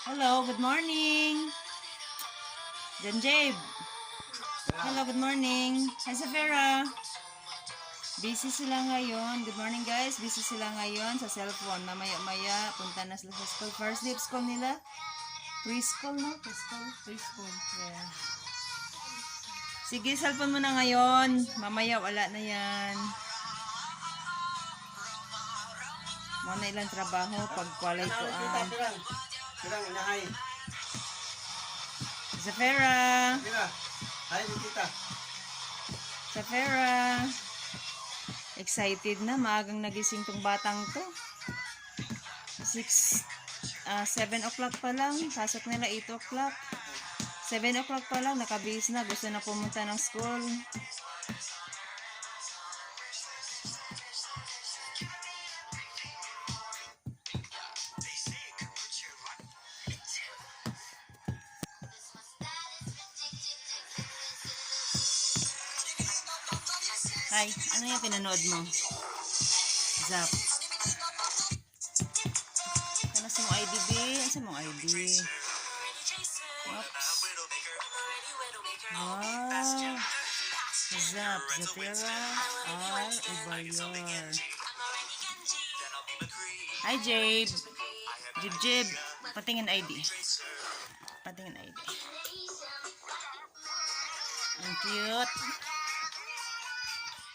Hello, good morning. Janjay. Hello, good morning. Hi, Safira. Busy sila ngayon. Good morning, guys. Busy sila ngayon sa cellphone. Mamaya-maya, punta na sila sa school. First day of school nila. Preschool, no? Preschool. Yeah. Sige, cellphone mo na ngayon. Mamaya, wala na yan. Muna ilang trabaho pag walay ko ang... Pirang, inahay. Safira. Hi, Nikita. Safira. Excited na. Maagang nagising tong batang to. 7 o'clock pa lang. Pasok nila 8 o'clock. 7 o'clock pa lang. Nakabihis na. Gusto na pumunta ng school. Hi, ano yung pinanood mo? Zap. Ano sa mong ID, B? Ano sa mong ID? Oops. Wow. Zap. Zafira R. Ibayar. Hi, Jabe. Jib. Patingin ID. Patingin ID. Ang cute.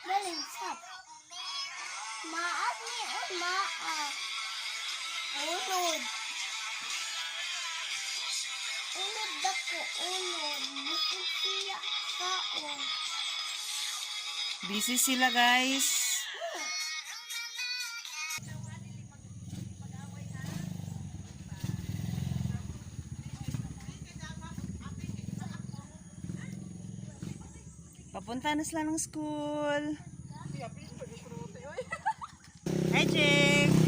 Balinsap. Maat ni maat. Unod. Unod dako, unod. Bukod siya kaon. Busy sila, guys. Papunta na sila ng school. Hi, Jake.